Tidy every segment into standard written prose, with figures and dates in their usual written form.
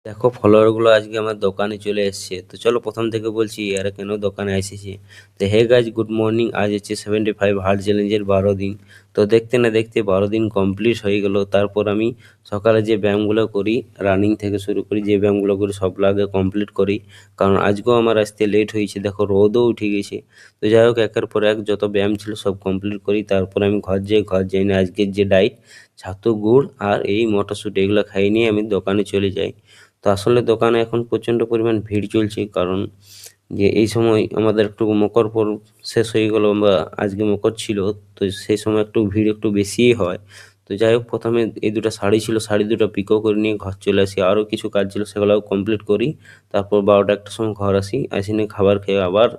দেখো ফলোয়ারগুলো আজকে আমার দোকানে চলে এসছে। তো চলো প্রথম থেকে বলছি এরা কেন দোকানে এসেছে। তো হে গাইজ, গুড মর্নিং। আজ হচ্ছে 75 হার্ড চ্যালেঞ্জের 12 দিন। তো দেখতে না দেখতে 12 দিন কমপ্লিট হয়ে গেল। তারপর আমি সকালে যে ব্যায়ামগুলো করি, রানিং থেকে শুরু করি, যে ব্যায়ামগুলো করি সবগুলো আগে কমপ্লিট করি, কারণ আজকেও আমার আসতে লেট হয়েছে। দেখো রোদও উঠে গেছে। তো যাই হোক, একের পর এক যত ব্যায়াম ছিল সব কমপ্লিট করি। তারপর আমি ঘর যাই না, আজকের যে ডাইট ছাতু গুড় আর এই মটরশুঁটি এগুলো খাই নিয়ে আমি দোকানে চলে যাই। তো আসলে দোকানে এখন প্রচণ্ড পরিমাণ ভিড় চলছে, কারণ যে এই সময় আমাদের একটু মকর পর্ব শেষ হয়ে গেল বা আজকে মকর ছিল। তো সেই সময় একটু ভিড় একটু বেশিই হয়। তো যাই হোক, প্রথমে এই দুটো শাড়ি ছিল, শাড়ি দুটো পিকো করে নিয়ে ঘর চলে আসি। আরও কিছু কাজ ছিল সেগুলোও কমপ্লিট করি। তারপর 12টা-1টার সময় ঘর আসি নিয়ে খাবার খেয়ে আবার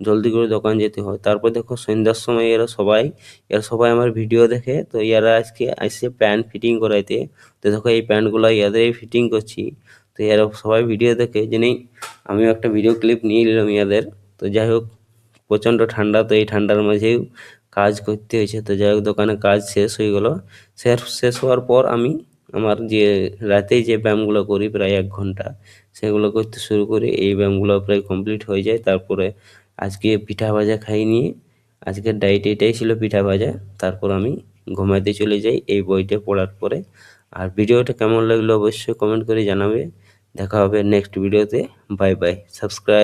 জলদি করে দোকান যেতে হয়। তারপর দেখো সন্ধ্যার সময় এরা সবাই আমার ভিডিও দেখে। তো এরা আজকে আসছে প্যান্ট ফিটিং করাইতে। তো দেখো এই প্যান্টগুলো ইয়াদেরই ফিটিং করছি। তো এরা সবাই ভিডিও দেখে জেনেই আমিও একটা ভিডিও ক্লিপ নিয়ে নিলাম ইয়াদের। তো যাই হোক, প্রচণ্ড ঠান্ডা, তো এই ঠান্ডার মাঝেও কাজ করতে হয়েছে। তো যাই হোক, দোকানে কাজ শেষ হয়ে গেল। শেষ হওয়ার পর আমি আমার যে রাতেই যে ব্যায়ামগুলো করি প্রায় 1 ঘন্টা, সেগুলো করতে শুরু করি। এই ব্যায়ামগুলো প্রায় কমপ্লিট হয়ে যায়। তারপরে আজকে পিঠা ভাজা খাই নিয়ে, আজকের ডায়েট এটাই ছিল, পিঠা ভাজা। তারপর আমি ঘুমাতে চলে যাই এই বইটা পড়ার পরে। আর ভিডিওটা কেমন লাগলো অবশ্যই কমেন্ট করে জানাবে। দেখা হবে নেক্সট ভিডিওতে। Bye bye. সাবস্ক্রাইব।